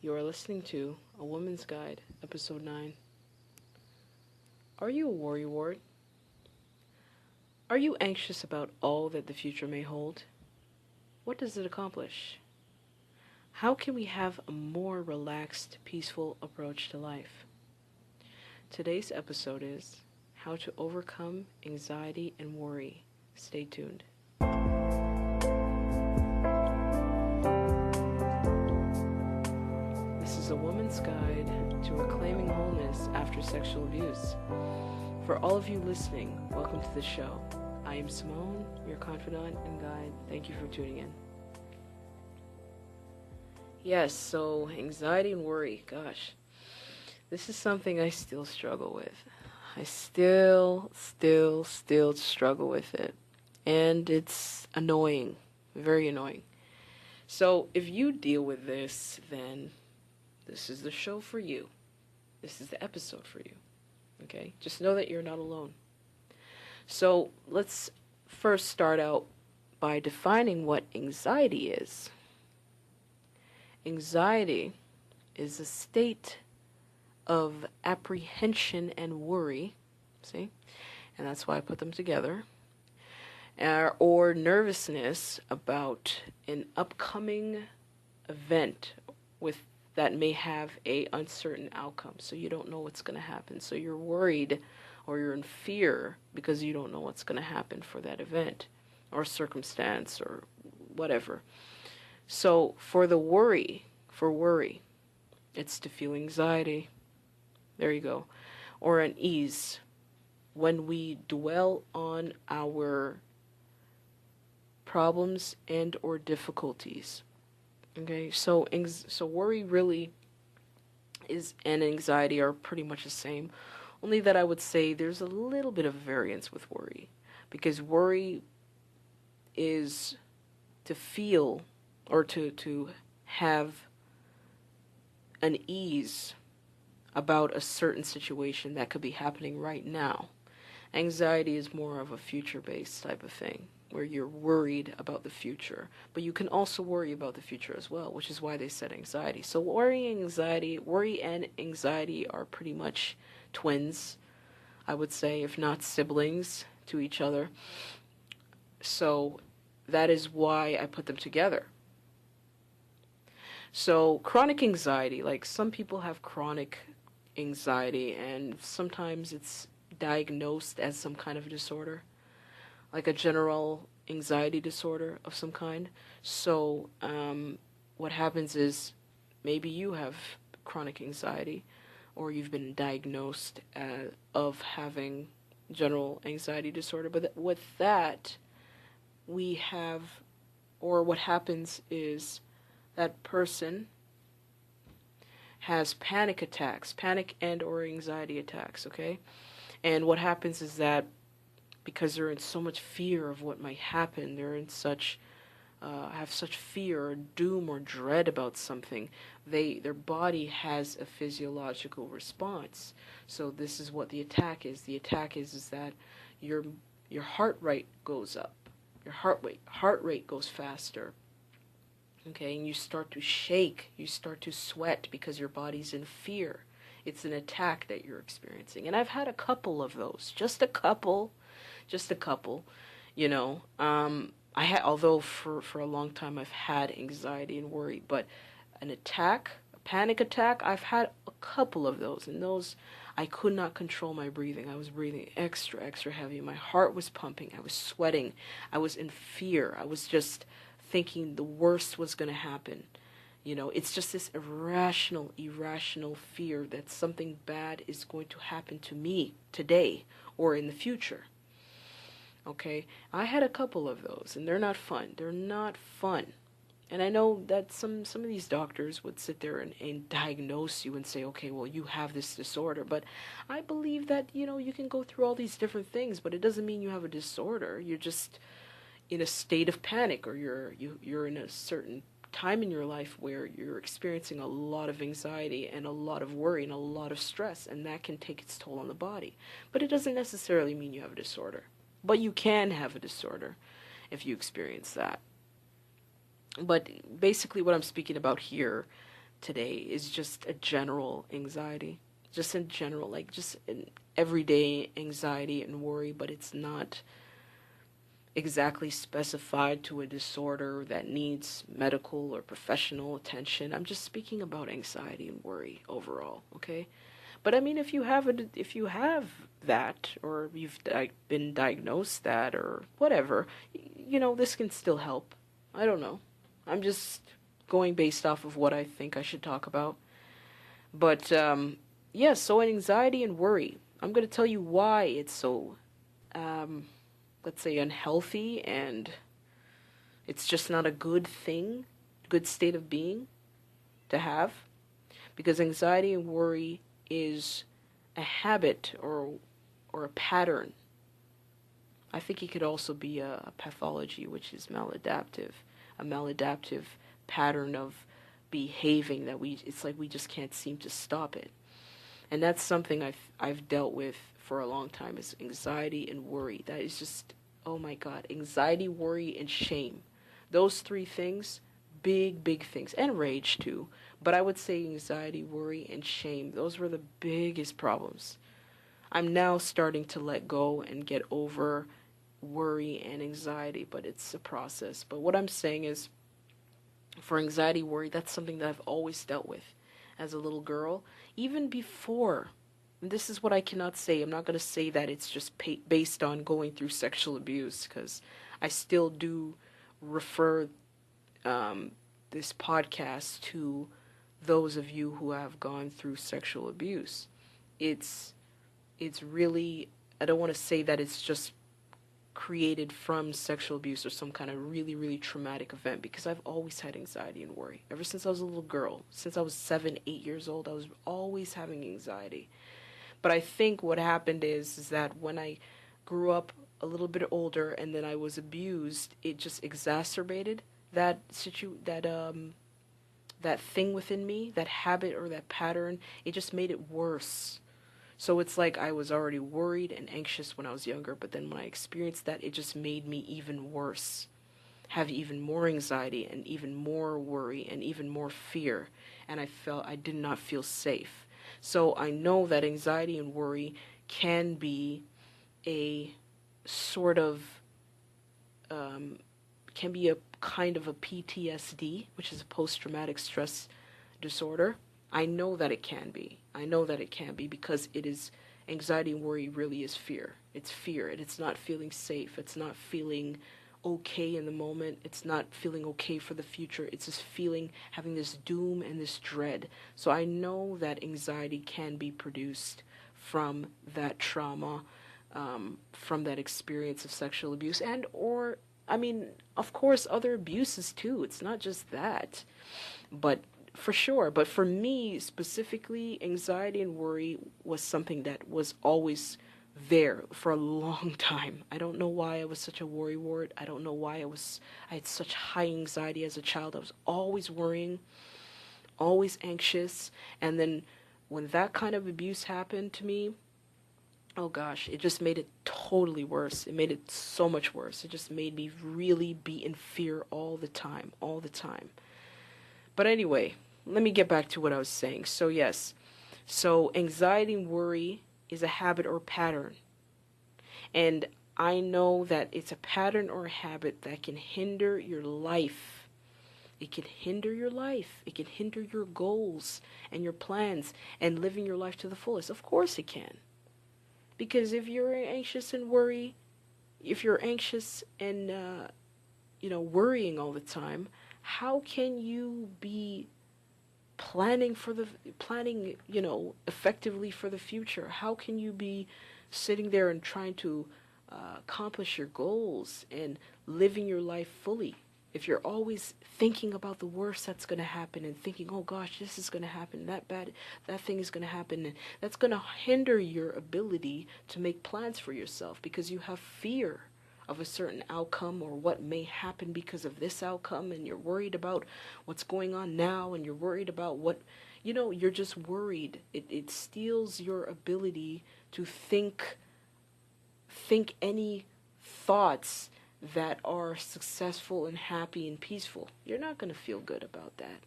You are listening to A Woman's Guide, Episode 9. Are you a worry wart? Are you anxious about all that the future may hold? What does it accomplish? How can we have a more relaxed, peaceful approach to life? Today's episode is How to Overcome Anxiety and Worry. Stay tuned. This is a woman's guide to reclaiming wholeness after sexual abuse. For all of you listening, welcome to the show. I am Simone, your confidant and guide. Thank you for tuning in. Yes, so anxiety and worry, gosh, this is something I still struggle with. I still struggle with it. And it's annoying, very annoying. So if you deal with this, then this is the show for you. This is the episode for you. Okay? Just know that you're not alone. So let's first start out by defining what anxiety is. Anxiety is a state of apprehension and worry, see? And that's why I put them together. Or nervousness about an upcoming event that may have a uncertain outcome. So you don't know what's going to happen. So you're worried or you're in fear because you don't know what's going to happen for that event or circumstance or whatever. So for worry, it's to feel anxiety. There you go. Or unease when we dwell on our problems and or difficulties. Okay, so worry really is and anxiety are pretty much the same, only that I would say there's a little bit of variance with worry, because worry is to feel or to have an ease about a certain situation that could be happening right now. Anxiety is more of a future-based type of thing, where you're worried about the future. But you can also worry about the future as well, which is why they said anxiety. So worry and anxiety are pretty much twins, I would say, if not siblings to each other. So that is why I put them together. So chronic anxiety, like some people have chronic anxiety, and sometimes it's diagnosed as some kind of disorder, like a general anxiety disorder of some kind. So what happens is maybe you have chronic anxiety, or you've been diagnosed of having general anxiety disorder. But with that, we have, or what happens is that person has panic and or anxiety attacks, okay? And what happens is that because they're in so much fear of what might happen, they're in have such fear or doom or dread about something, their body has a physiological response. So this is what the attack is. The attack is that your heart rate goes up. Your heart rate goes faster. Okay, and you start to shake, you start to sweat because your body's in fear. It's an attack that you're experiencing. And I've had a couple of those, just a couple, you know. Although for a long time I've had anxiety and worry, but a panic attack, I've had a couple of those. And those, I could not control my breathing. I was breathing extra heavy. My heart was pumping. I was sweating. I was in fear. I was just thinking the worst was going to happen. You know, it's just this irrational fear that something bad is going to happen to me today or in the future. Okay, I had a couple of those, and they're not fun. And I know that some of these doctors would sit there and diagnose you and say, okay, well, you have this disorder. But I believe that, you know, you can go through all these different things, but it doesn't mean you have a disorder. You're just in a state of panic, or you're in a certain time in your life where you're experiencing a lot of anxiety and a lot of worry and a lot of stress, and that can take its toll on the body. But it doesn't necessarily mean you have a disorder. But you can have a disorder if you experience that. But basically what I'm speaking about here today is just a general anxiety. Just in general, like just an everyday anxiety and worry, but it's not exactly specified to a disorder that needs medical or professional attention. I'm just speaking about anxiety and worry overall, okay? But I mean, if you have that, or you've been diagnosed that, or whatever, this can still help. I don't know. I'm just going based off of what I think I should talk about. But yeah, so anxiety and worry. I'm going to tell you why it's so, let's say, unhealthy, and it's just not a good thing, good state of being to have. Because anxiety and worry is a habit or a pattern. I think it could also be a pathology, which is maladaptive, a maladaptive pattern of behaving that it's like we just can't seem to stop it. And that's something I've dealt with for a long time, is anxiety and worry. That is just, oh my God, anxiety, worry, and shame. Those three things, big things, and rage too. But I would say anxiety, worry, and shame, those were the biggest problems. I'm now starting to let go and get over worry and anxiety, but it's a process. But what I'm saying is, for anxiety, worry, that's something that I've always dealt with as a little girl, even before. And this is what I cannot say. I'm not going to say that it's just based on going through sexual abuse, because I still do refer this podcast to those of you who have gone through sexual abuse. It's really, I don't want to say that it's just created from sexual abuse or some kind of really traumatic event, because I've always had anxiety and worry ever since I was a little girl. Since I was 7, 8 years old, I was always having anxiety. But I think what happened is that when I grew up a little bit older and then I was abused, it just exacerbated that that thing within me, that habit or that pattern. It just made it worse. So it's like I was already worried and anxious when I was younger, but then when I experienced that, it just made me even worse, have even more anxiety and even more worry and even more fear, and I did not feel safe. So I know that anxiety and worry can be a sort of, can be a kind of a PTSD, which is a post-traumatic stress disorder. I know that it can be. I know that it can be, because it is, anxiety and worry really is fear. It's fear, and it's not feeling safe. It's not feeling okay in the moment. It's not feeling okay for the future. It's just having this doom and this dread. So I know that anxiety can be produced from that trauma, from that experience of sexual abuse, and or, I mean, of course, other abuses too. It's not just that. But for sure. But for me specifically, anxiety and worry was something that was always there for a long time. I don't know why I was such a worrywart. I don't know why I had such high anxiety as a child. I was always worrying, always anxious. And then when that kind of abuse happened to me, oh gosh, it just made it totally worse. It made it so much worse. It just made me really be in fear all the time, all the time. But anyway, let me get back to what I was saying. So yes, so anxiety and worry is a habit or pattern. And I know that it's a pattern or a habit that can hinder your life. It can hinder your life. It can hinder your goals and your plans and living your life to the fullest. Of course it can. Because if you're anxious and worrying all the time, how can you be planning, effectively for the future? How can you be sitting there and trying to accomplish your goals and living your life fully if you're always thinking about the worst that's going to happen and thinking, oh gosh, this is going to happen, that thing is going to happen, and that's going to hinder your ability to make plans for yourself, because you have fear of a certain outcome or what may happen because of this outcome, and you're worried about what's going on now, and you're worried about you're just worried. It steals your ability to think any thoughts that are successful and happy and peaceful. You're not going to feel good about that.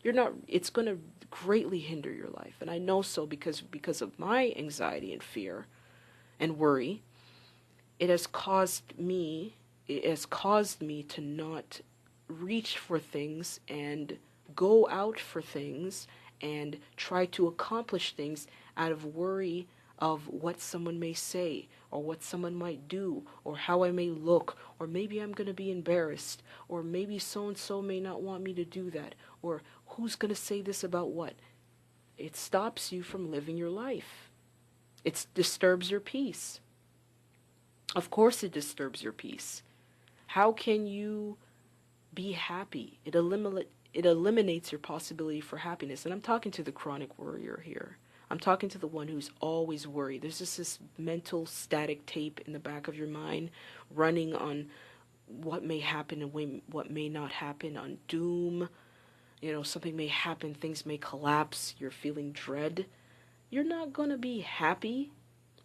It's going to greatly hinder your life. And I know so because of my anxiety and fear and worry, it has caused me to not reach for things and go out for things and try to accomplish things out of worry of what someone may say or what someone might do or how I may look, or maybe I'm going to be embarrassed, or maybe so and so may not want me to do that, or who's going to say this about what. It stops you from living your life. It disturbs your peace. Of course it disturbs your peace. How can you be happy? It eliminates your possibility for happiness. And I'm talking to the chronic worrier here. I'm talking to the one who's always worried. There's just this mental static tape in the back of your mind running on what may happen and what may not happen, on doom. Something may happen, things may collapse, you're feeling dread. You're not going to be happy.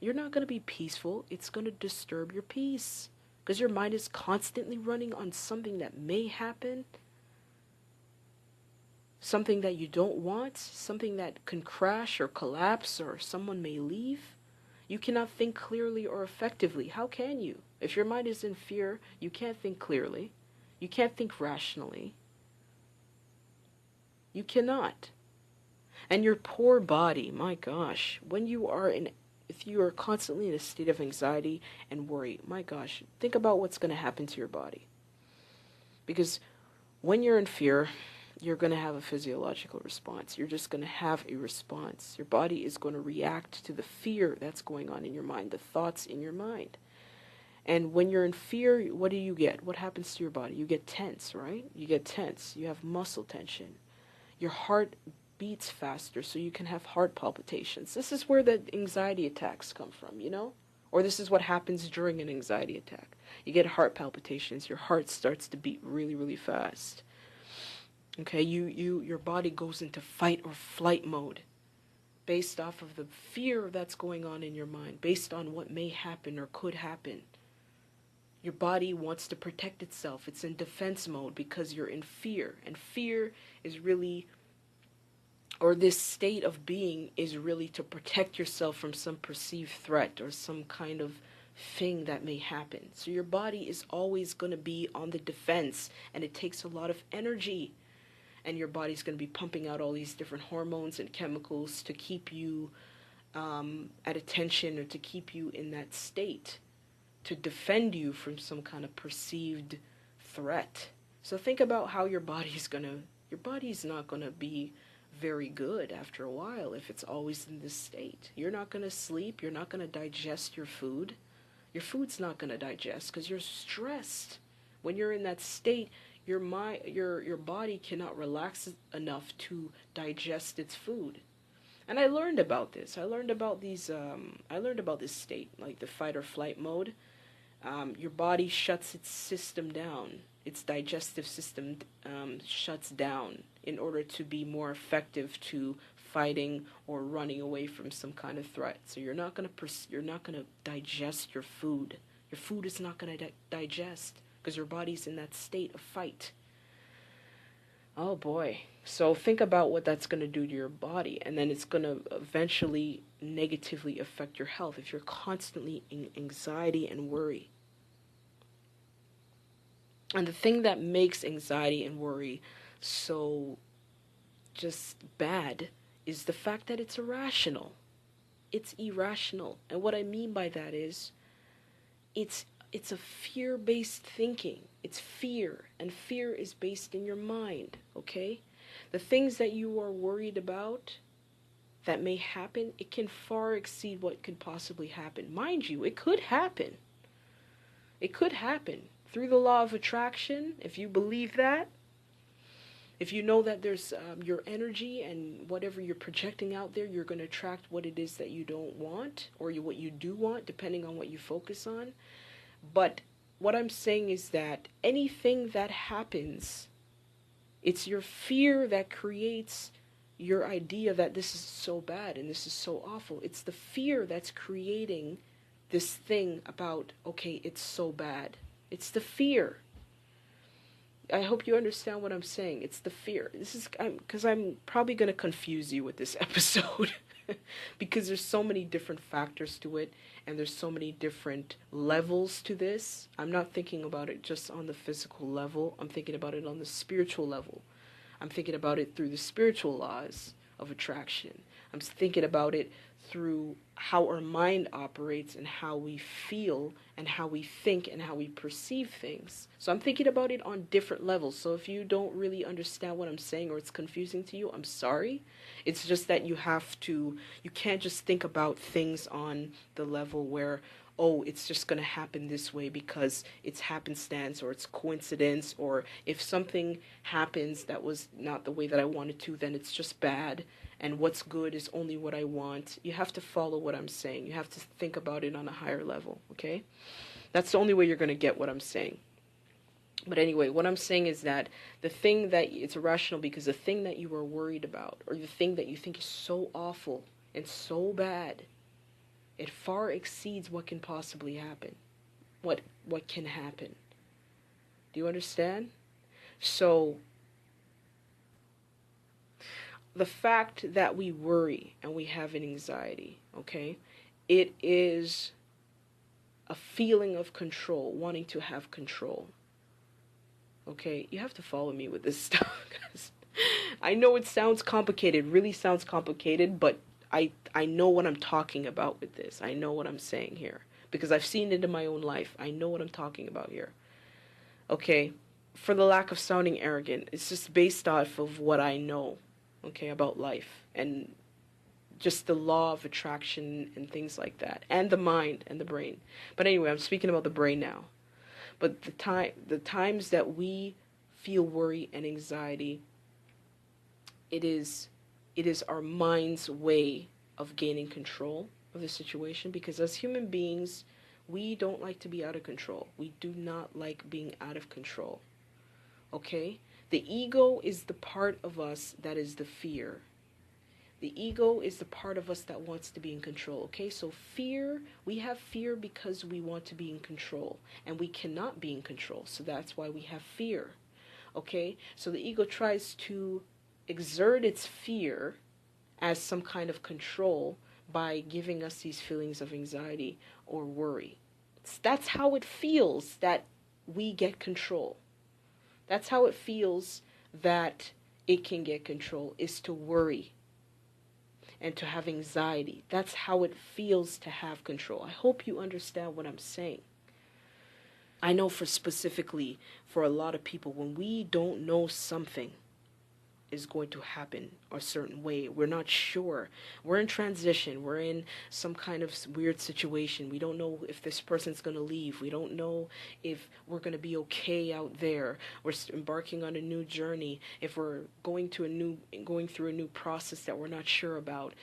You're not going to be peaceful. It's going to disturb your peace because your mind is constantly running on something that may happen, something that you don't want, something that can crash or collapse, or someone may leave. You cannot think clearly or effectively. How can you? If your mind is in fear, you can't think clearly. You can't think rationally. You cannot. And your poor body, my gosh, if you are constantly in a state of anxiety and worry, my gosh, think about what's going to happen to your body. Because when you're in fear, you're going to have a physiological response. You're just going to have a response. Your body is going to react to the fear that's going on in your mind, the thoughts in your mind. And when you're in fear, what do you get? What happens to your body? You get tense, right? You get tense. You have muscle tension. Your heart beats faster, so you can have heart palpitations. This is where the anxiety attacks come from, Or this is what happens during an anxiety attack. You get heart palpitations. Your heart starts to beat really, really fast. Okay, your body goes into fight or flight mode based off of the fear that's going on in your mind, based on what may happen or could happen. Your body wants to protect itself. It's in defense mode because you're in fear. And fear is really, or this state of being is really to protect yourself from some perceived threat or some kind of thing that may happen. So your body is always going to be on the defense, and it takes a lot of energy. And your body's going to be pumping out all these different hormones and chemicals to keep you at attention, or to keep you in that state, to defend you from some kind of perceived threat. So think about how your body's not going to be very good after a while if it's always in this state. You're not going to sleep. You're not going to digest your food. Your food's not going to digest because you're stressed. When you're in that state, your body cannot relax enough to digest its food. And I learned about this. I learned about this state, like the fight or flight mode. Your body shuts its system down. Its digestive system shuts down in order to be more effective to fighting or running away from some kind of threat. So you're not gonna digest your food. Your food is not gonna digest because your body's in that state of fight. Oh boy. So think about what that's going to do to your body, and then it's going to eventually negatively affect your health if you're constantly in anxiety and worry. And the thing that makes anxiety and worry so just bad is the fact that it's irrational. It's irrational. And what I mean by that is it's a fear-based thinking. It's fear, and fear is based in your mind, okay? The things that you are worried about that may happen, it can far exceed what could possibly happen. Mind you, it could happen. It could happen. Through the law of attraction, if you believe that, if you know that there's your energy and whatever you're projecting out there, you're going to attract what it is that you don't want, or what you do want, depending on what you focus on. But what I'm saying is that anything that happens, it's your fear that creates your idea that this is so bad and this is so awful. It's the fear that's creating this thing about, okay, it's so bad. It's the fear. I hope you understand what I'm saying. It's the fear. This is because I'm probably going to confuse you with this episode because there's so many different factors to it and there's so many different levels to this. I'm not thinking about it just on the physical level. I'm thinking about it on the spiritual level. I'm thinking about it through the spiritual laws of attraction. I'm thinking about it through how our mind operates and how we feel and how we think and how we perceive things. So I'm thinking about it on different levels. So if you don't really understand what I'm saying or it's confusing to you, I'm sorry. It's just that you can't just think about things on the level where, oh, it's just going to happen this way because it's happenstance or it's coincidence, or if something happens that was not the way that I wanted to, then it's just bad, and what's good is only what I want. You have to follow what I'm saying. You have to think about it on a higher level, okay? That's the only way you're going to get what I'm saying. But anyway, what I'm saying is that the thing that it's irrational because the thing that you are worried about or the thing that you think is so awful and so bad, it far exceeds what can possibly happen. What can happen. Do you understand? So the fact that we worry and we have an anxiety, okay, it is a feeling of control, wanting to have control. Okay, you have to follow me with this stuff, guys. I know it sounds complicated, really sounds complicated, but I know what I'm talking about with this. I know what I'm saying here because I've seen it in my own life. I know what I'm talking about here. Okay, for the lack of sounding arrogant, it's just based off of what I know, okay, about life and just the law of attraction and things like that, and the mind and the brain. But anyway, I'm speaking about the brain now. But the times that we feel worry and anxiety, it is our mind's way of gaining control of the situation, because as human beings, we don't like to be out of control. We do not like being out of control. Okay? The ego is the part of us that is the fear. The ego is the part of us that wants to be in control. Okay, so fear, we have fear because we want to be in control and we cannot be in control. So that's why we have fear. Okay, so the ego tries to exert its fear as some kind of control by giving us these feelings of anxiety or worry. That's how it feels that we get control. That's how it feels that it can get control, is to worry and to have anxiety. That's how it feels to have control. I hope you understand what I'm saying. I know specifically for a lot of people, when we don't know something is going to happen a certain way, we're not sure. We're in transition. We're in some kind of weird situation. We don't know if this person's going to leave. We don't know if we're going to be okay out there. We're embarking on a new journey. If we're going through a new process that we're not sure about.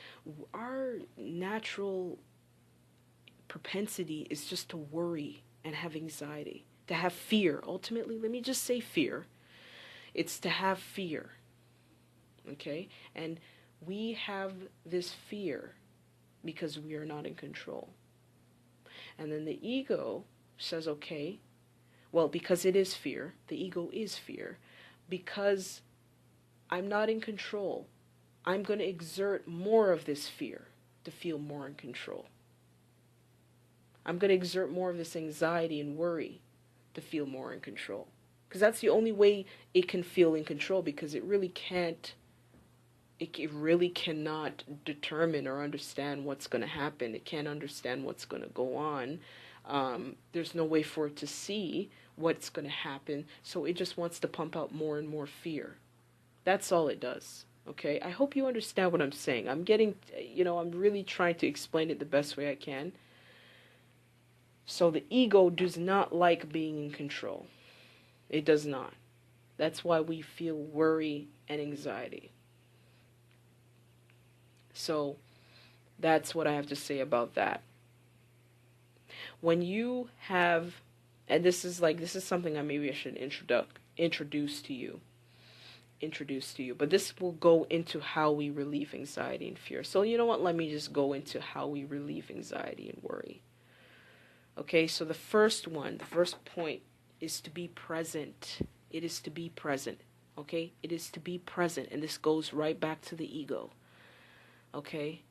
Our natural propensity is just to worry and have anxiety, to have fear. Ultimately, let me just say fear. It's to have fear. Okay? And we have this fear because we are not in control. And then the ego says, okay, well, because it is fear, the ego is fear, because I'm not in control, I'm going to exert more of this fear to feel more in control. I'm going to exert more of this anxiety and worry to feel more in control. Because that's the only way it can feel in control, because it really cannot determine or understand what's going to happen. It can't understand what's going to go on. There's no way for it to see what's going to happen, so it just wants to pump out more and more fear. That's all it does. Okay? I hope you understand what I'm saying. I'm really trying to explain it the best way I can. So the ego does not like being in control. It does not. That's why we feel worry and anxiety. So that's what I have to say about that. When you have, and this is something I should introduce to you, but this will go into how we relieve anxiety and fear. So you know what, let me just go into how we relieve anxiety and worry. Okay, so the first point is to be present. It is to be present. Okay? It is to be present. And this goes right back to the ego. Okay?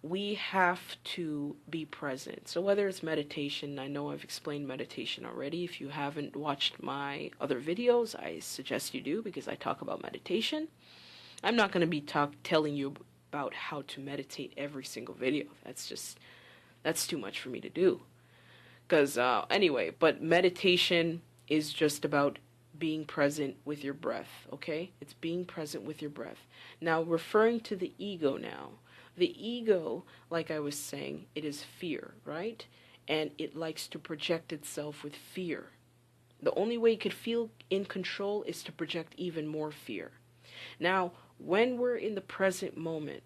We have to be present. So whether it's meditation, I know I've explained meditation already. If you haven't watched my other videos, I suggest you do, because I talk about meditation. I'm not going to be telling you about how to meditate every single video. That's too much for me to do. Because anyway, but meditation is just about being present with your breath, okay? It's being present with your breath. Now, referring to the ego now. The ego, like I was saying, it is fear, right? And it likes to project itself with fear. The only way it could feel in control is to project even more fear. Now, when we're in the present moment,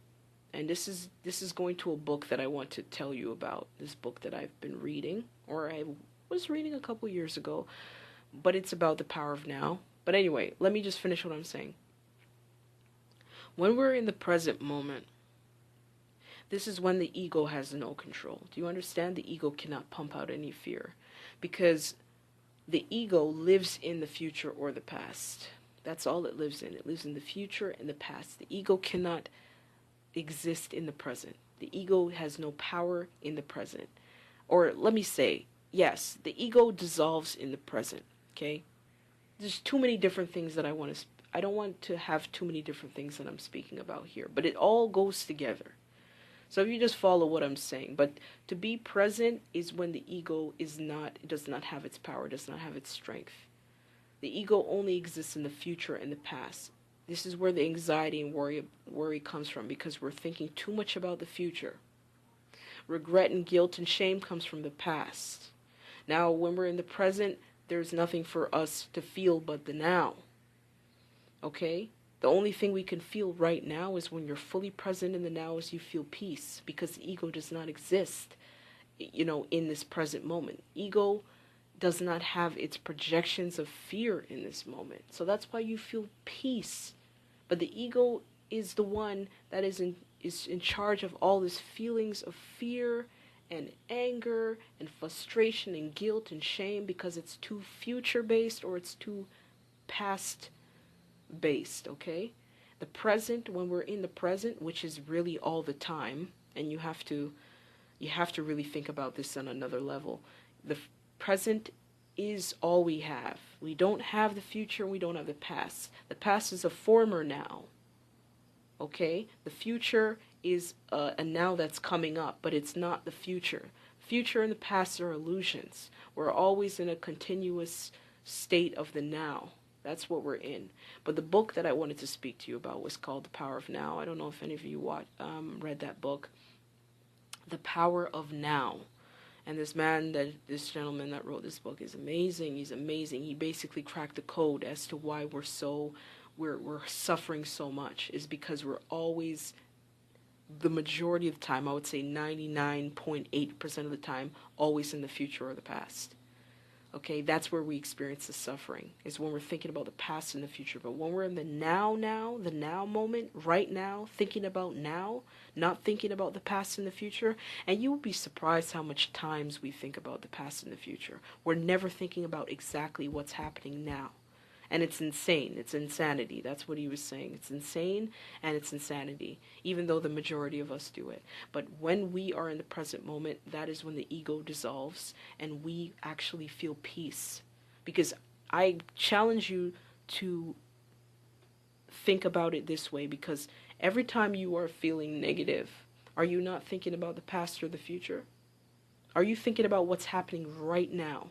and this is going to a book that I want to tell you about, this book that I've been reading, or I was reading a couple years ago, but it's about the power of now. But anyway, let me just finish what I'm saying. When we're in the present moment, this is when the ego has no control. Do you understand? The ego cannot pump out any fear, because the ego lives in the future or the past. That's all it lives in. It lives in the future and the past. The ego cannot exist in the present. The ego has no power in the present. Or let me say, yes, the ego dissolves in the present, okay? There's too many different things that I don't want to have too many different things that I'm speaking about here, but it all goes together. So if you just follow what I'm saying, but to be present is when the ego does not have its power, does not have its strength. The ego only exists in the future and the past. This is where the anxiety and worry comes from, because we're thinking too much about the future. Regret and guilt and shame comes from the past. Now, when we're in the present, there's nothing for us to feel but the now. Okay? The only thing we can feel right now is when you're fully present in the now, is you feel peace, because the ego does not exist, in this present moment. Ego does not have its projections of fear in this moment. So that's why you feel peace. But the ego is the one that is in charge of all these feelings of fear and anger and frustration and guilt and shame, because it's too future-based or it's too past-based, okay? The present, when we're in the present, which is really all the time, and you have to really think about this on another level. The present is all we have. We don't have the future, we don't have the past. The past is a former now. Okay? The future is a now that's coming up, but it's not the future. Future and the past are illusions. We're always in a continuous state of the now. That's what we're in. But the book that I wanted to speak to you about was called The Power of Now. I don't know if any of you read that book. The Power of Now. And this gentleman that wrote this book is amazing. He's amazing. He basically cracked the code as to why we're suffering so much, is because we're always, the majority of the time, I would say 99.8% of the time, always in the future or the past. Okay, that's where we experience the suffering, is when we're thinking about the past and the future. But when we're in the now moment, right now, thinking about now, not thinking about the past and the future, and you will be surprised how much times we think about the past and the future. We're never thinking about exactly what's happening now. And it's insane. It's insanity. That's what he was saying. It's insane and it's insanity, even though the majority of us do it. But when we are in the present moment, that is when the ego dissolves and we actually feel peace. Because I challenge you to think about it this way, because every time you are feeling negative, are you not thinking about the past or the future? Are you thinking about what's happening right now?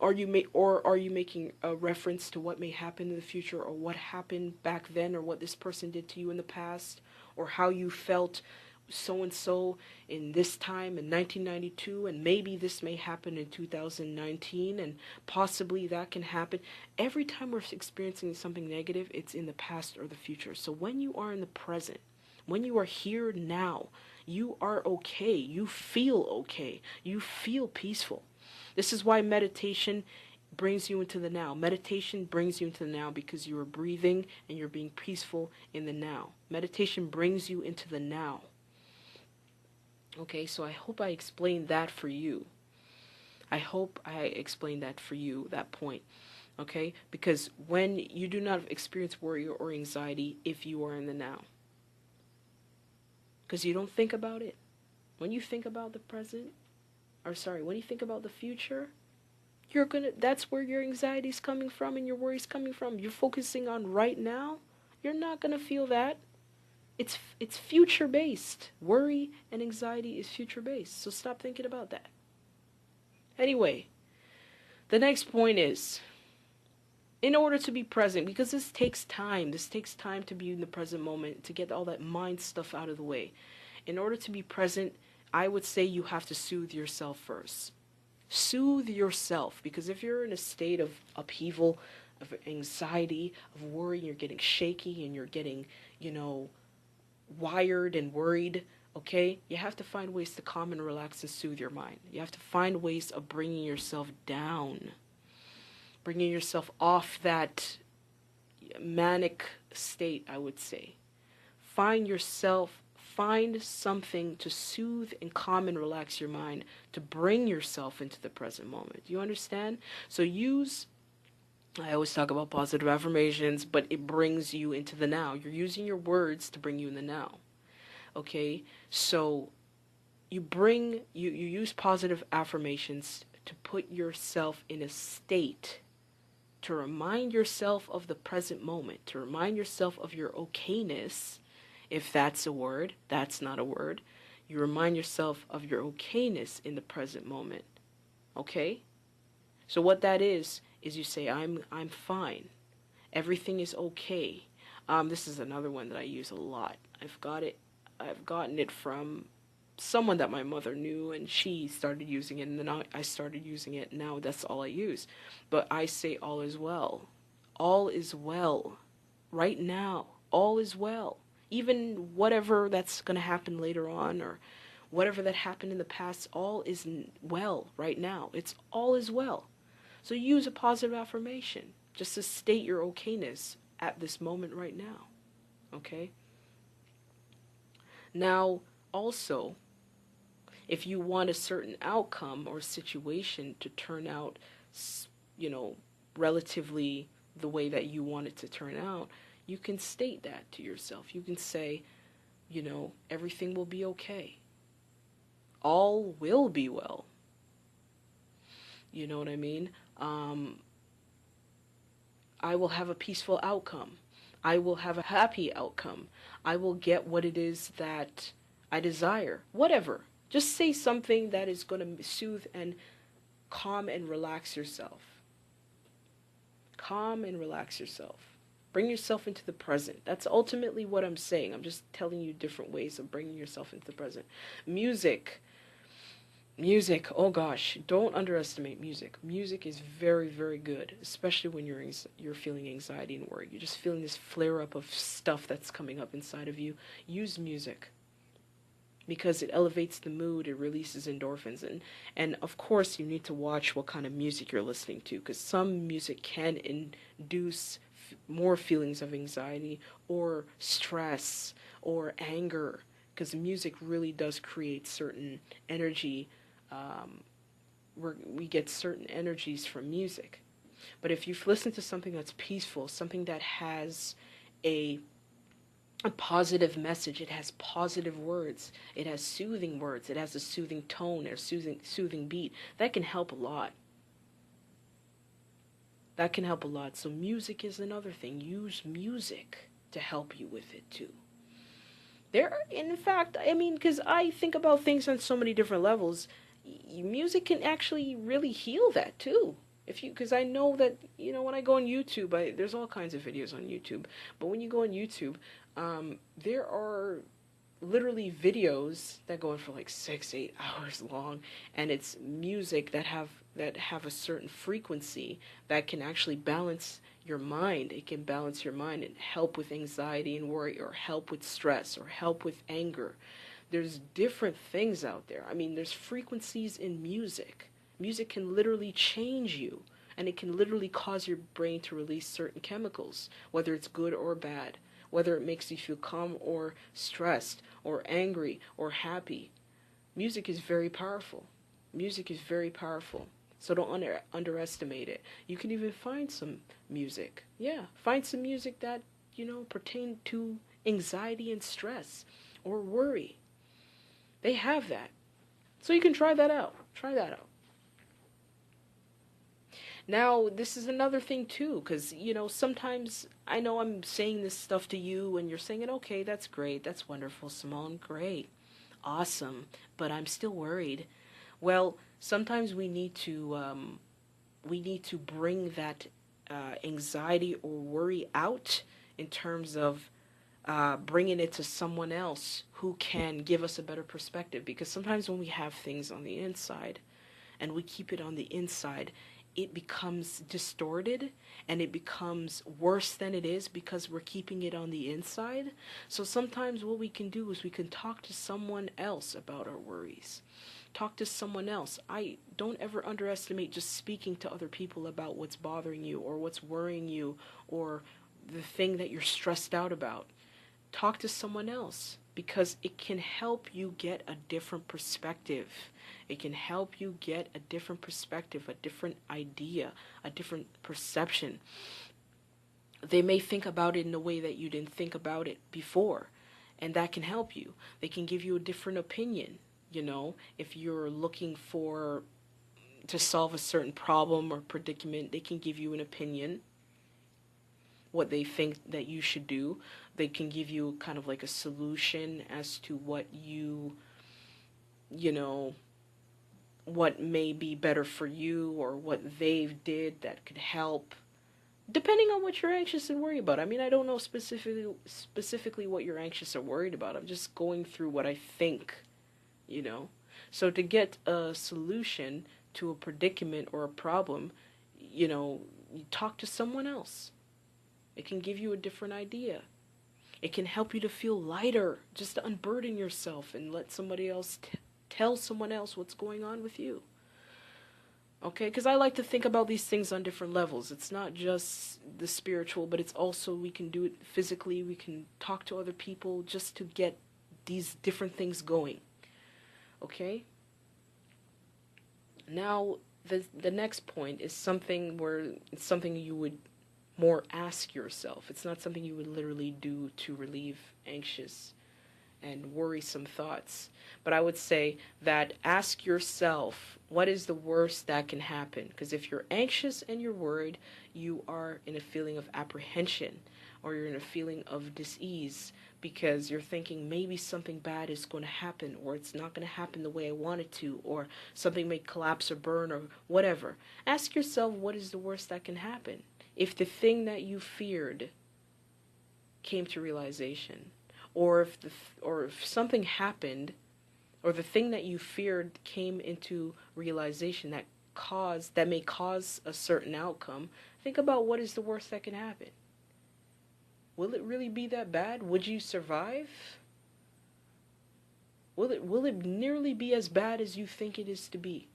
Are you making a reference to what may happen in the future, or what happened back then, or what this person did to you in the past, or how you felt so-and-so in this time in 1992, and maybe this may happen in 2019, and possibly that can happen. Every time we're experiencing something negative, it's in the past or the future. So when you are in the present, when you are here now, you are okay. You feel okay. You feel peaceful. This is why meditation brings you into the now. Meditation brings you into the now because you are breathing and you're being peaceful in the now. Meditation brings you into the now. Okay, so I hope I explained that for you. I hope I explained that for you, that point. Okay? Because when you do not experience worry or anxiety if you are in the now, because you don't think about it. When you think about the present, or sorry, when you think about the future, that's where your anxiety is coming from and your worry is coming from. You're focusing on right now, you're not gonna feel that. It's future based. Worry and anxiety is future based. So stop thinking about that. Anyway, the next point is, in order to be present, because this takes time to be in the present moment, to get all that mind stuff out of the way. In order to be present, I would say you have to soothe yourself first. Soothe yourself, because if you're in a state of upheaval, of anxiety, of worry, you're getting shaky and you're getting, wired and worried, okay? You have to find ways to calm and relax and soothe your mind. You have to find ways of bringing yourself down, bringing yourself off that manic state, I would say. Find something to soothe and calm and relax your mind, to bring yourself into the present moment. You understand? So I always talk about positive affirmations, but it brings you into the now. You're using your words to bring you in the now. Okay? So you use positive affirmations to put yourself in a state, to remind yourself of the present moment, to remind yourself of your okayness, if that's a word. That's not a word. You remind yourself of your okayness in the present moment. Okay? So what that is you say, I'm fine. Everything is okay. This is another one that I use a lot. I've gotten it from someone that my mother knew, and she started using it, and then I started using it. Now that's all I use. But I say all is well. All is well. Right now, all is well. Even whatever that's going to happen later on, or whatever that happened in the past, all is well right now. It's all is well. So use a positive affirmation just to state your okayness at this moment right now. Okay? Now, also, if you want a certain outcome or situation to turn out, relatively the way that you want it to turn out, you can state that to yourself. You can say, everything will be okay. All will be well. You know what I mean? I will have a peaceful outcome. I will have a happy outcome. I will get what it is that I desire. Whatever. Just say something that is going to soothe and calm and relax yourself. Calm and relax yourself. Bring yourself into the present. That's ultimately what I'm saying. I'm just telling you different ways of bringing yourself into the present. Music, oh gosh, don't underestimate music. Music is very, very good, especially when you're feeling anxiety and worry. You're just feeling this flare up of stuff that's coming up inside of you. Use music, because it elevates the mood, it releases endorphins, and of course you need to watch what kind of music you're listening to, because some music can induce more feelings of anxiety or stress or anger, because music really does create certain energy. We get certain energies from music. But if you've listened to something that's peaceful, something that has a positive message, it has positive words, it has soothing words, it has a soothing tone, or soothing beat, that can help a lot. That can help a lot. So music is another thing. Use music to help you with it too. In fact, because I think about things on so many different levels, music can actually really heal that too. Because I know that, when I go on YouTube, there's all kinds of videos on YouTube, but when you go on YouTube, there are literally videos that go on for like 6-8 hours long, and it's music that have a certain frequency that can actually balance your mind. It can balance your mind and help with anxiety and worry, or help with stress, or help with anger. There's different things out there. There's frequencies in music. Music can literally change you, and it can literally cause your brain to release certain chemicals, whether it's good or bad, whether it makes you feel calm or stressed or angry or happy. Music is very powerful. Music is very powerful. So don't underestimate it. You can even find some music. Yeah, find some music that, pertain to anxiety and stress or worry. They have that. So you can try that out. Try that out. Now, this is another thing too, because, sometimes I know I'm saying this stuff to you and you're saying, okay, that's great. That's wonderful, Simone. Great. Awesome. But I'm still worried. Well, sometimes we need to bring that anxiety or worry out in terms of bringing it to someone else who can give us a better perspective. Because sometimes when we have things on the inside and we keep it on the inside, it becomes distorted and it becomes worse than it is because we're keeping it on the inside. So sometimes what we can do is we can talk to someone else about our worries. Talk to someone else. I don't ever underestimate just speaking to other people about what's bothering you or what's worrying you or the thing that you're stressed out about. Talk to someone else because it can help you get a different perspective. It can help you get a different perspective, a different idea, a different perception. They may think about it in a way that you didn't think about it before, and that can help you. They can give you a different opinion. If you're looking to solve a certain problem or predicament, they can give you an opinion, what they think that you should do. They can give you kind of like a solution as to what what may be better for you or what they've did that could help, depending on what you're anxious and worried about. I mean, I don't know specifically what you're anxious or worried about. I'm just going through what I think. So to get a solution to a predicament or a problem, you talk to someone else. It can give you a different idea. It can help you to feel lighter, just to unburden yourself and let somebody else tell someone else what's going on with you. Okay, because I like to think about these things on different levels. It's not just the spiritual, but it's also, we can do it physically. We can talk to other people just to get these different things going. Okay? Now, the next point is something where it's something you would more ask yourself. It's not something you would literally do to relieve anxious and worrisome thoughts. But I would say that ask yourself, what is the worst that can happen? Because if you're anxious and you're worried, you are in a feeling of apprehension, or you're in a feeling of dis-ease, because you're thinking maybe something bad is going to happen, or it's not going to happen the way I want it to, or something may collapse or burn or whatever. Ask yourself, what is the worst that can happen? If the thing that you feared came to realization, or if something happened, or the thing that you feared came into realization that may cause a certain outcome, think about what is the worst that can happen. Will it really be that bad? Would you survive? Will it nearly be as bad as you think it is to be?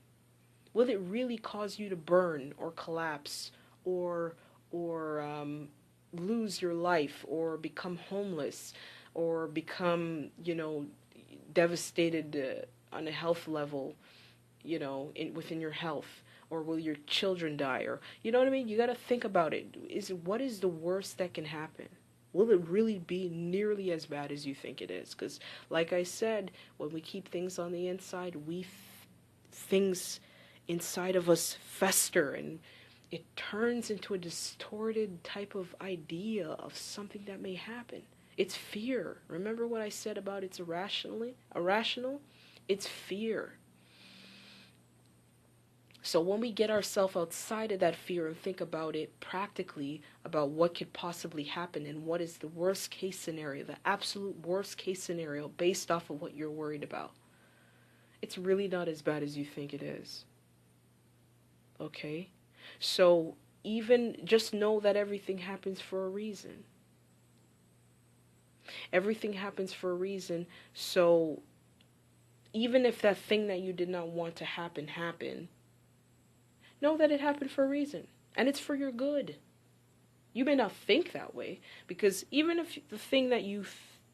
Will it really cause you to burn or collapse or lose your life or become homeless or become, devastated on a health level, within your health? Or will your children die? Or, you know what I mean? You got to think about it. What is the worst that can happen? Will it really be nearly as bad as you think it is? Because, like I said, when we keep things on the inside, things inside of us fester, and it turns into a distorted type of idea of something that may happen. It's fear. Remember what I said about it's irrational? It's fear. So when we get ourselves outside of that fear and think about it practically, about what could possibly happen and what is the worst case scenario, the absolute worst case scenario based off of what you're worried about, it's really not as bad as you think it is. Okay? So even just know that everything happens for a reason. Everything happens for a reason. So even if that thing that you did not want to happen happened, know that it happened for a reason, and it's for your good. You may not think that way, because even if the thing that you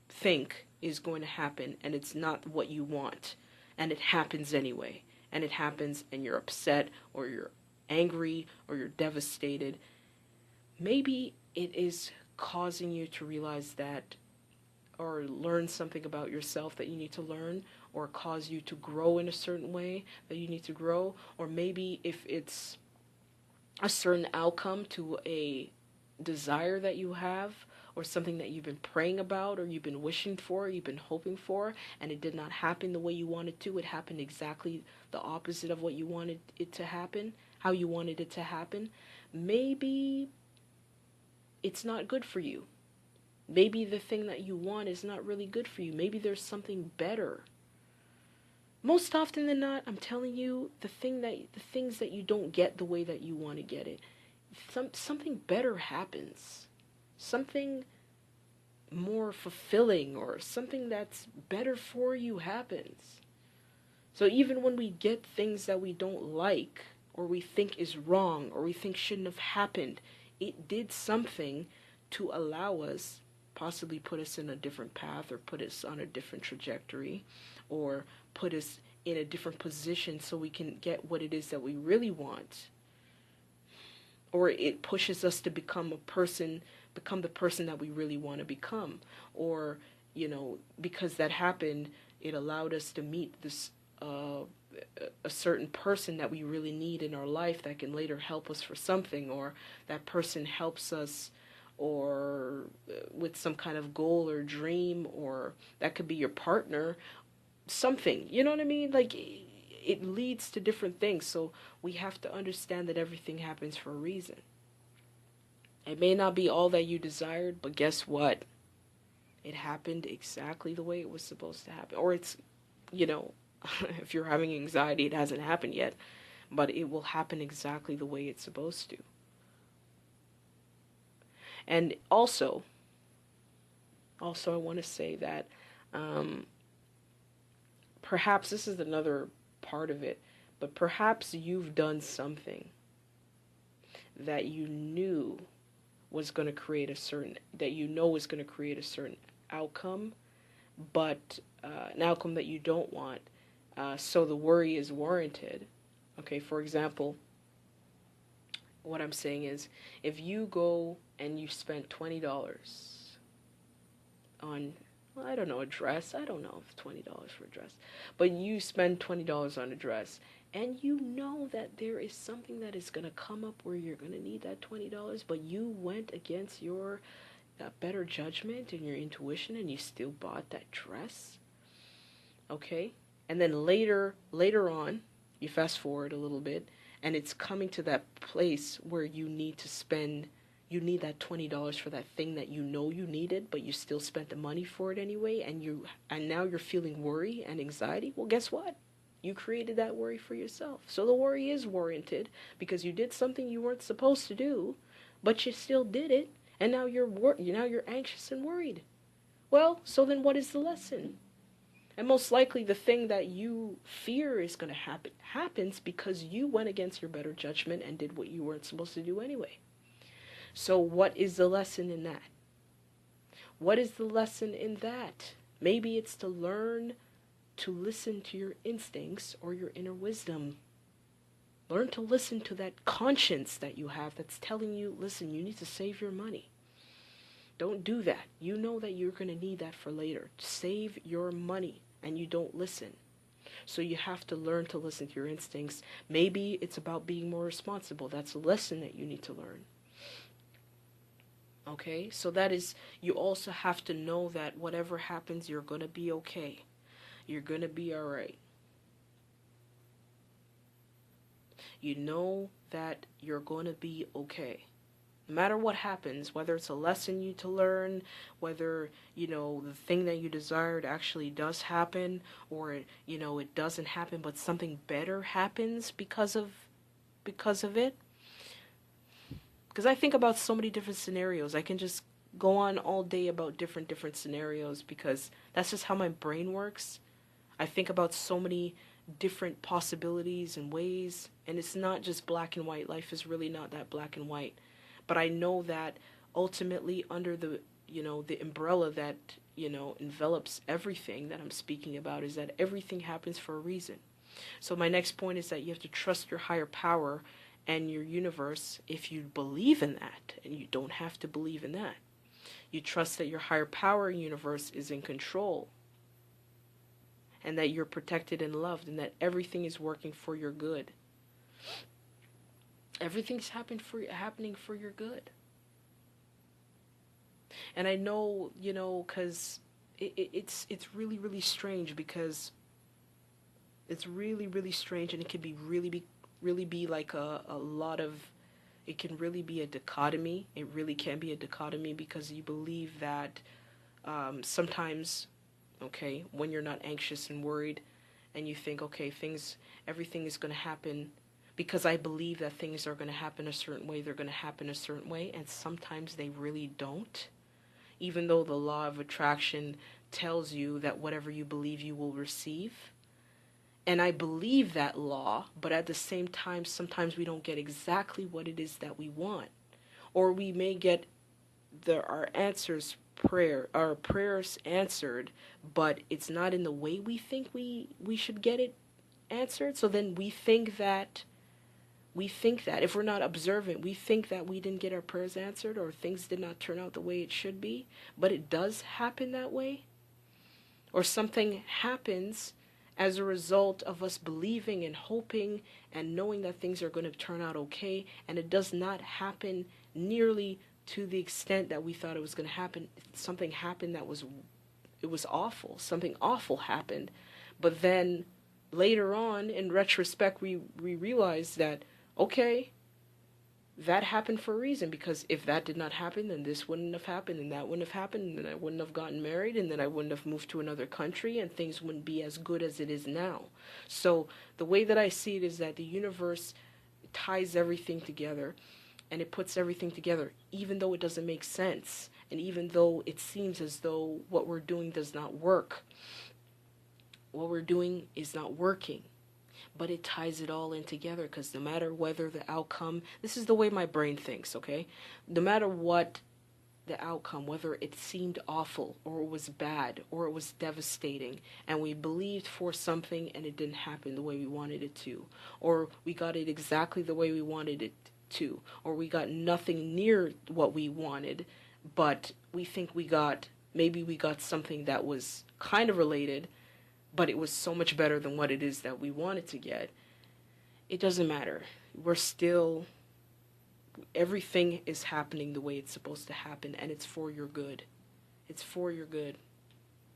think is going to happen and it's not what you want, and it happens anyway, and it happens and you're upset or you're angry or you're devastated, maybe it is causing you to realize that, or learn something about yourself that you need to learn, or cause you to grow in a certain way that you need to grow. Or maybe if it's a certain outcome to a desire that you have, or something that you've been praying about, or you've been wishing for, you've been hoping for, and it did not happen the way you wanted to. It happened exactly the opposite of what you wanted it to happen, how you wanted it to happen. Maybe it's not good for you. Maybe the thing that you want is not really good for you. Maybe there's something better. Most often than not, I'm telling you, the things that you don't get the way that you want to get it, something better happens. Something more fulfilling or something that's better for you happens. So even when we get things that we don't like, or we think is wrong, or we think shouldn't have happened, it did something to allow us, possibly put us in a different path, or put us on a different trajectory, or put us in a different position so we can get what it is that we really want. Or it pushes us to become the person that we really want to become. Or, because that happened, it allowed us to meet this a certain person that we really need in our life that can later help us for something, or that person helps us or with some kind of goal or dream, or that could be your partner, something, you know what I mean? Like, it leads to different things. So we have to understand that everything happens for a reason. It may not be all that you desired, but guess what? It happened exactly the way it was supposed to happen. Or it's, if you're having anxiety, it hasn't happened yet, but it will happen exactly the way it's supposed to. And also I want to say that perhaps this is another part of it, but perhaps you've done something that you knew was going to create a certain, is going to create a certain outcome, but an outcome that you don't want. So the worry is warranted. Okay, for example, what I'm saying is, if you go and you spend $20 on, well, I don't know, a dress. I don't know if $20 for a dress, but you spend $20 on a dress, and you know that there is something that is going to come up where you're going to need that $20, but you went against your better judgment and your intuition, and you still bought that dress. Okay? And then later on, you fast forward a little bit, and it's coming to that place where you need that $20 for that thing that you know you needed, but you still spent the money for it anyway, and now you're feeling worry and anxiety. Well, guess what? You created that worry for yourself. So the worry is warranted, because you did something you weren't supposed to do, but you still did it, and now you're anxious and worried. Well, so then what is the lesson? And most likely the thing that you fear is going to happen happens because you went against your better judgment and did what you weren't supposed to do anyway. So what is the lesson in that? What is the lesson in that? Maybe it's to learn to listen to your instincts or your inner wisdom. Learn to listen to that conscience that you have that's telling you, listen, you need to save your money. Don't do that. You know that you're going to need that for later. Save your money, and you don't listen. So you have to learn to listen to your instincts. Maybe it's about being more responsible. That's a lesson that you need to learn. Okay? So that is, you also have to know that whatever happens, you're going to be okay. You're going to be all right. You know that you're going to be okay. No matter what happens, whether it's a lesson you to learn, whether, the thing that you desired actually does happen, or, it doesn't happen, but something better happens because of it. Because I think about so many different scenarios. I can just go on all day about different scenarios, because that's just how my brain works. I think about so many different possibilities and ways, and it's not just black and white. Life is really not that black and white. But I know that ultimately under the umbrella that, envelops everything that I'm speaking about is that everything happens for a reason. So my next point is that you have to trust your higher power and your universe if you believe in that, and you don't have to believe in that. You trust that your higher power universe is in control, and that you're protected and loved, and that everything is working for your good. Everything's happening for your good. And I know, because it's really, really strange, because it's really, really strange, and it can be really be like a lot of, it can really be a dichotomy. It really can be a dichotomy, because you believe that sometimes, okay, when you're not anxious and worried, and you think, okay, everything is going to happen because I believe that things are going to happen a certain way, they're going to happen a certain way, and sometimes they really don't. Even though the law of attraction tells you that whatever you believe you will receive. And I believe that law, but at the same time, sometimes we don't get exactly what it is that we want. Or we may get our prayers answered, but it's not in the way we think we should get it answered. So then we think that if we're not observant, we think that we didn't get our prayers answered, or things did not turn out the way it should be, but it does happen that way. Or something happens as a result of us believing and hoping and knowing that things are going to turn out okay, and it does not happen nearly to the extent that we thought it was going to happen. Something happened that was awful. Something awful happened. But then later on, in retrospect, we realized that, okay, that happened for a reason, because if that did not happen, then this wouldn't have happened, and that wouldn't have happened, and then I wouldn't have gotten married, and then I wouldn't have moved to another country, and things wouldn't be as good as it is now. So the way that I see it is that the universe ties everything together, and it puts everything together, even though it doesn't make sense, and even though it seems as though what we're doing does not work. What we're doing is not working. But it ties it all in together, because no matter whether the outcome, this is the way my brain thinks, okay? No matter what the outcome, whether it seemed awful, or it was bad, or it was devastating, and we believed for something and it didn't happen the way we wanted it to, or we got it exactly the way we wanted it to, or we got nothing near what we wanted, but we think maybe we got something that was kind of related, but it was so much better than what it is that we wanted to get. It doesn't matter. Everything is happening the way it's supposed to happen, and it's for your good. It's for your good.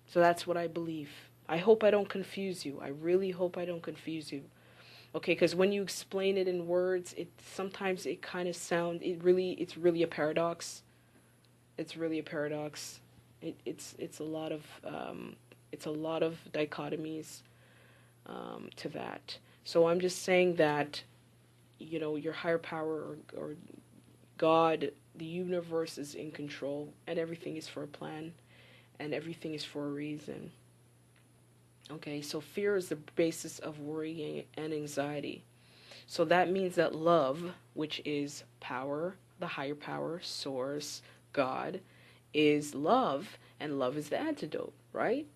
So that's what I believe. I hope I don't confuse you. I really hope I don't confuse you. Okay, because when you explain it in words, sometimes it kind of sounds, it's really a paradox. It's really a paradox. It's a lot of dichotomies to that. So I'm just saying that, your higher power or God, the universe is in control, and everything is for a plan, and everything is for a reason. Okay, so fear is the basis of worry and anxiety. So that means that love, which is power, the higher power, source, God, is love, and love is the antidote, right?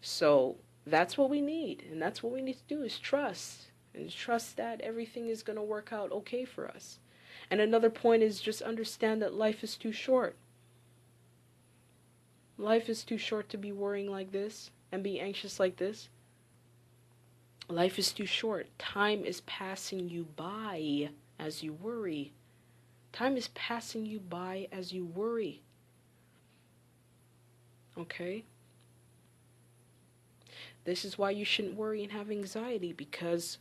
So that's what we need, and that's what we need to do, is trust, and trust that everything is going to work out okay for us. And another point is just understand that life is too short. Life is too short to be worrying like this and be anxious like this. Life is too short. Time is passing you by as you worry. Time is passing you by as you worry. Okay? This is why you shouldn't worry and have anxiety, because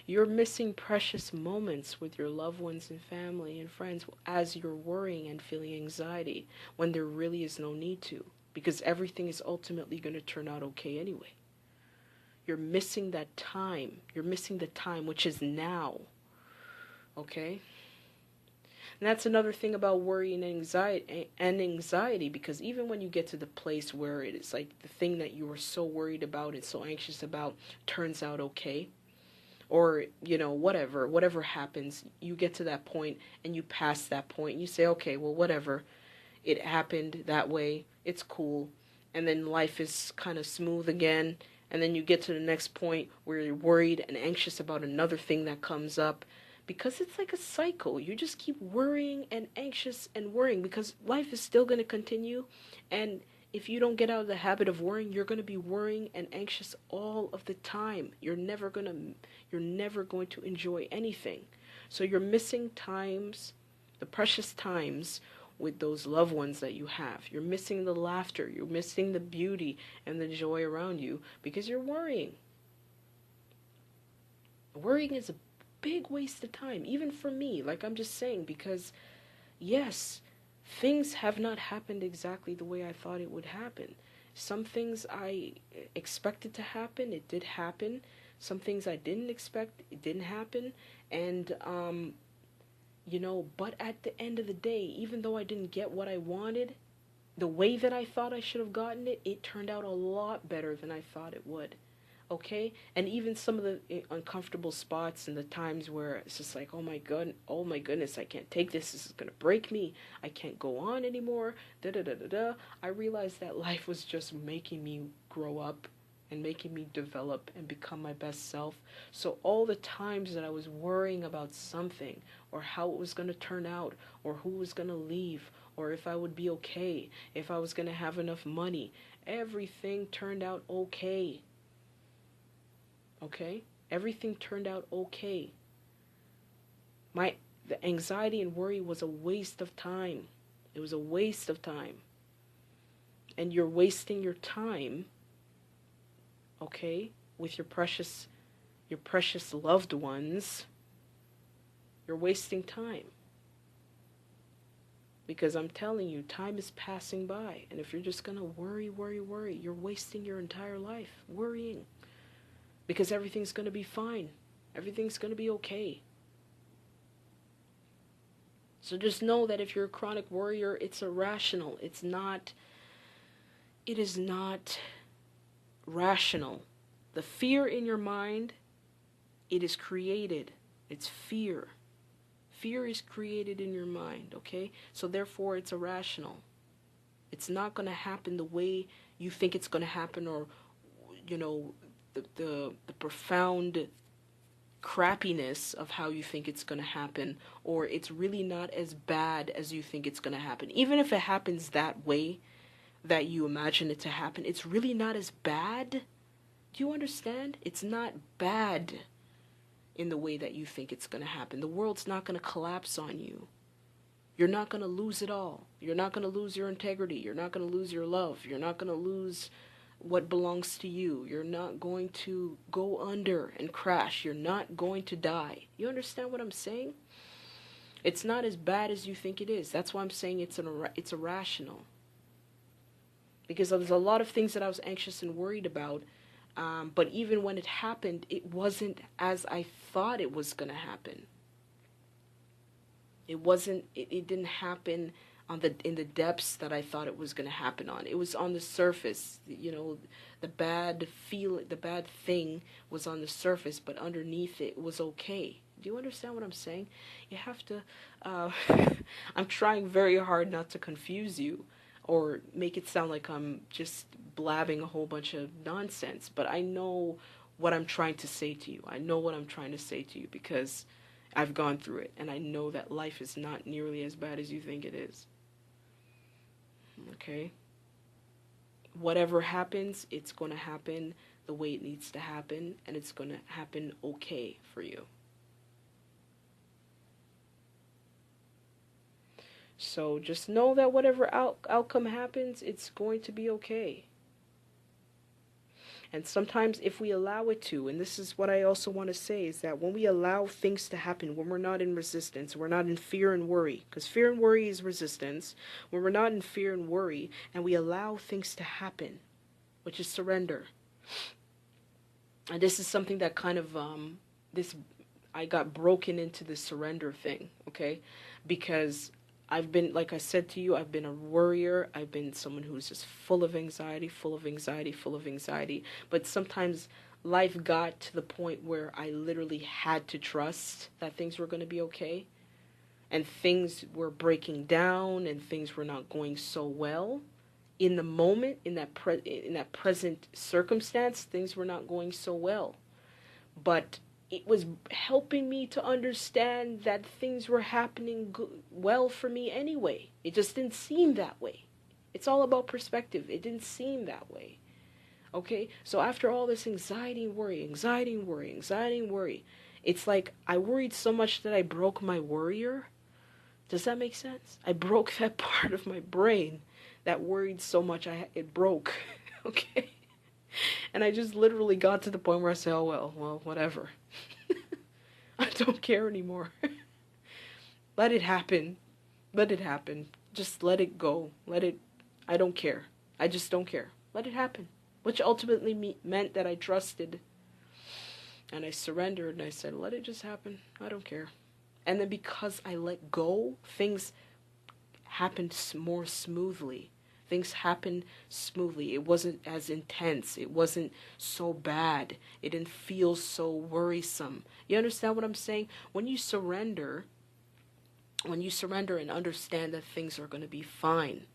you're missing precious moments with your loved ones and family and friends as you're worrying and feeling anxiety, when there really is no need to, because everything is ultimately going to turn out okay anyway. You're missing that time. You're missing the time, which is now. Okay? And that's another thing about worry and anxiety, because even when you get to the place where it is like the thing that you were so worried about and so anxious about turns out okay, or, whatever happens, you get to that point and you pass that point and you say, okay, well, whatever, it happened that way, it's cool, and then life is kind of smooth again, And then you get to the next point where you're worried and anxious about another thing that comes up, because it's like a cycle. You just keep worrying and anxious and worrying because life is still going to continue. And if you don't get out of the habit of worrying, you're going to be worrying and anxious all of the time. You're never going to enjoy anything. So you're missing times, the precious times with those loved ones that you have. You're missing the laughter, you're missing the beauty and the joy around you because you're worrying. Worrying is a big waste of time, even for me, like I'm just saying, because yes, things have not happened exactly the way I thought it would happen. Some things I expected to happen, it did happen. Some things I didn't expect, it didn't happen. And but at the end of the day, even though I didn't get what I wanted, the way that I thought I should have gotten it, it turned out a lot better than I thought it would. Okay? And even some of the uncomfortable spots and the times where it's just like, oh my goodness, I can't take this. This is going to break me. I can't go on anymore. Da da da da da. I realized that life was just making me grow up and making me develop and become my best self. So all the times that I was worrying about something, or how it was going to turn out, or who was going to leave, or if I would be okay, if I was going to have enough money, everything turned out okay. Okay? Everything turned out okay. The anxiety and worry was a waste of time. It was a waste of time. And you're wasting your time, okay, with your precious loved ones. You're wasting time. Because I'm telling you, time is passing by. And if you're just going to worry, you're wasting your entire life worrying. Because everything's going to be fine. Everything's going to be okay. So just know that if you're a chronic worrier, it's irrational. It is not rational. The fear in your mind, it is created. It's fear. Fear is created in your mind, okay? So therefore, it's irrational. It's not going to happen the way you think it's going to happen, or, the profound crappiness of how you think it's going to happen, or it's really not as bad as you think it's going to happen. Even if it happens that way that you imagine it to happen, it's really not as bad. Do you understand? It's not bad in the way that you think it's going to happen. The world's not going to collapse on you. You're not going to lose it all. You're not going to lose your integrity. You're not going to lose your love. You're not going to lose what belongs to you. You're not going to go under and crash. You're not going to die. You understand what I'm saying? It's not as bad as you think it is. That's why I'm saying it's irrational. Because there's a lot of things that I was anxious and worried about, but even when it happened, it wasn't as I thought it was going to happen. It didn't happen in the depths that I thought it was going to happen on. It was on the surface. The bad thing was on the surface, but underneath it was okay. Do you understand what I'm saying? You have to, I'm trying very hard not to confuse you or make it sound like I'm just blabbing a whole bunch of nonsense, but I know what I'm trying to say to you. I know what I'm trying to say to you because I've gone through it, and I know that life is not nearly as bad as you think it is. Okay? Whatever happens, it's going to happen the way it needs to happen, and it's going to happen okay for you. So just know that whatever outcome happens, it's going to be okay. And sometimes if we allow it to, and this is what I also want to say, is that when we allow things to happen, when we're not in resistance, we're not in fear and worry, because fear and worry is resistance, when we're not in fear and worry, and we allow things to happen, which is surrender. And this is something that kind of, I got broken into the surrender thing, okay? Because I've been, like I said to you, I've been a worrier. I've been someone who's just full of anxiety. But sometimes life got to the point where I literally had to trust that things were going to be okay. And things were breaking down and things were not going so well. in the moment, in that present circumstance, things were not going so well. But it was helping me to understand that things were happening well for me anyway. It just didn't seem that way. It's all about perspective. It didn't seem that way. Okay? So after all this anxiety and worry, anxiety and worry, anxiety and worry, it's like I worried so much that I broke my worrier. Does that make sense? I broke that part of my brain that worried so much it broke. Okay? And I just literally got to the point where I say, oh well, whatever. I don't care anymore. Let it happen. Let it happen. Just let it go. I don't care. I just don't care. Let it happen. Which ultimately meant that I trusted and I surrendered and I said, let it just happen. I don't care. And then because I let go, things happened more smoothly. Things happened smoothly. It wasn't as intense. It wasn't so bad. It didn't feel so worrisome. You understand what I'm saying? When you surrender and understand that things are going to be fine,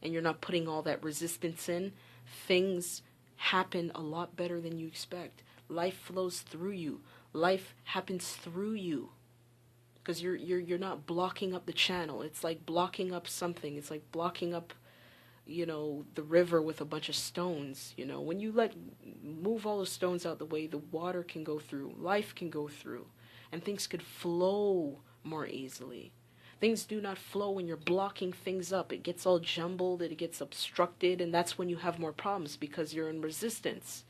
and you're not putting all that resistance in, things happen a lot better than you expect. Life flows through you. Life happens through you. Because you're not blocking up the channel. It's like blocking up something. It's like blocking up, the river with a bunch of stones. When you move all the stones out the way, the water can go through, life can go through, and things could flow more easily. Things do not flow when you're blocking things up. It gets all jumbled, it gets obstructed, and that's when you have more problems because you're in resistance.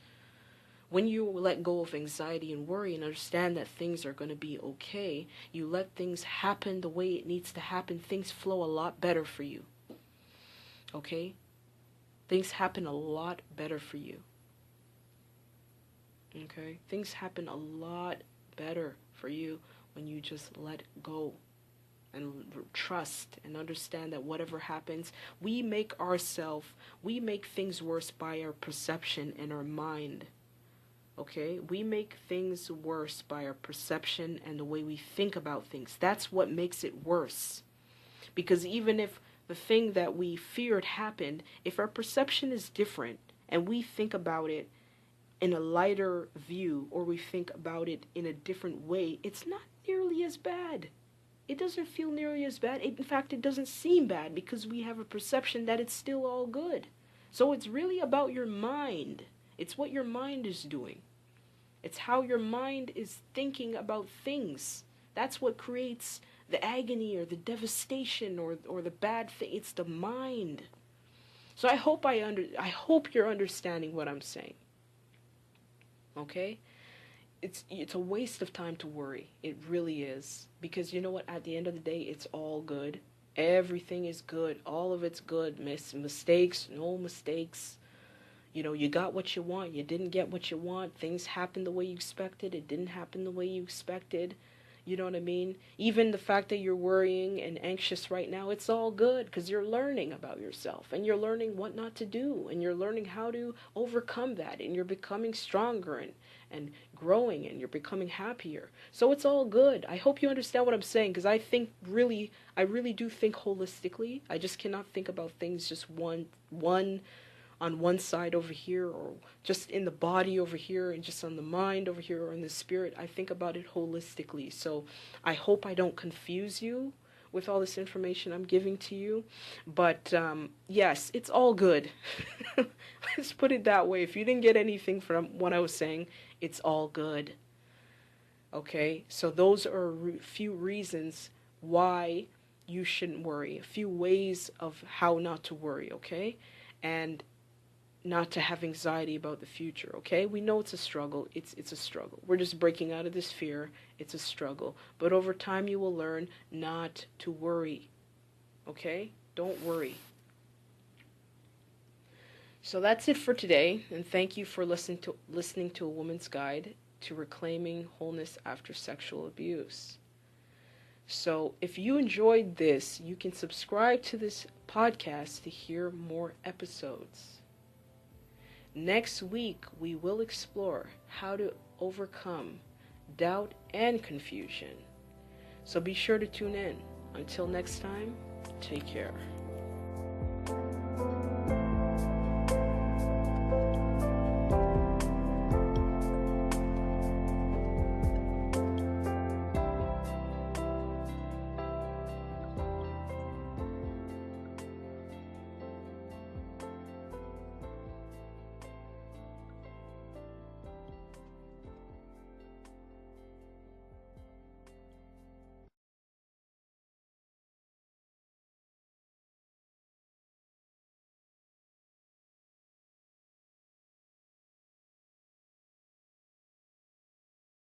When you let go of anxiety and worry and understand that things are going to be okay, you let things happen the way it needs to happen, things flow a lot better for you. Okay? Things happen a lot better for you. Okay? Things happen a lot better for you when you just let go and trust and understand that whatever happens, we make things worse by our perception and our mind. Okay? We make things worse by our perception and the way we think about things. That's what makes it worse. Because even if the thing that we feared happened, if our perception is different and we think about it in a lighter view or we think about it in a different way, it's not nearly as bad. It doesn't feel nearly as bad. In fact, it doesn't seem bad because we have a perception that it's still all good. So it's really about your mind. It's what your mind is doing. It's how your mind is thinking about things. That's what creates the agony or the devastation or the bad thing. It's the mind. So I hope you're understanding what I'm saying. Okay? It's a waste of time to worry. It really is. Because you know what? At the end of the day, it's all good. Everything is good. All of it's good. Mistakes, no mistakes. You got what you want. You didn't get what you want. Things happened the way you expected. It didn't happen the way you expected. You know what I mean? Even the fact that you're worrying and anxious right now, it's all good because you're learning about yourself and you're learning what not to do and you're learning how to overcome that and you're becoming stronger and growing and you're becoming happier. So it's all good. I hope you understand what I'm saying because I really do think holistically. I just cannot think about things just one on one side over here or just in the body over here and just on the mind over here or in the spirit. I think about it holistically. So I hope I don't confuse you with all this information I'm giving to you. But yes, it's all good. Let's put it that way. If you didn't get anything from what I was saying, it's all good. Okay? So those are a few reasons why you shouldn't worry. A few ways of how not to worry, okay? And not to have anxiety about the future, okay? We know it's a struggle. It's a struggle. We're just breaking out of this fear. It's a struggle. But over time, you will learn not to worry, okay? Don't worry. So that's it for today, and thank you for listening to A Woman's Guide to Reclaiming Wholeness After Sexual Abuse. So if you enjoyed this, you can subscribe to this podcast to hear more episodes. Next week, we will explore how to overcome doubt and confusion. So be sure to tune in. Until next time, take care.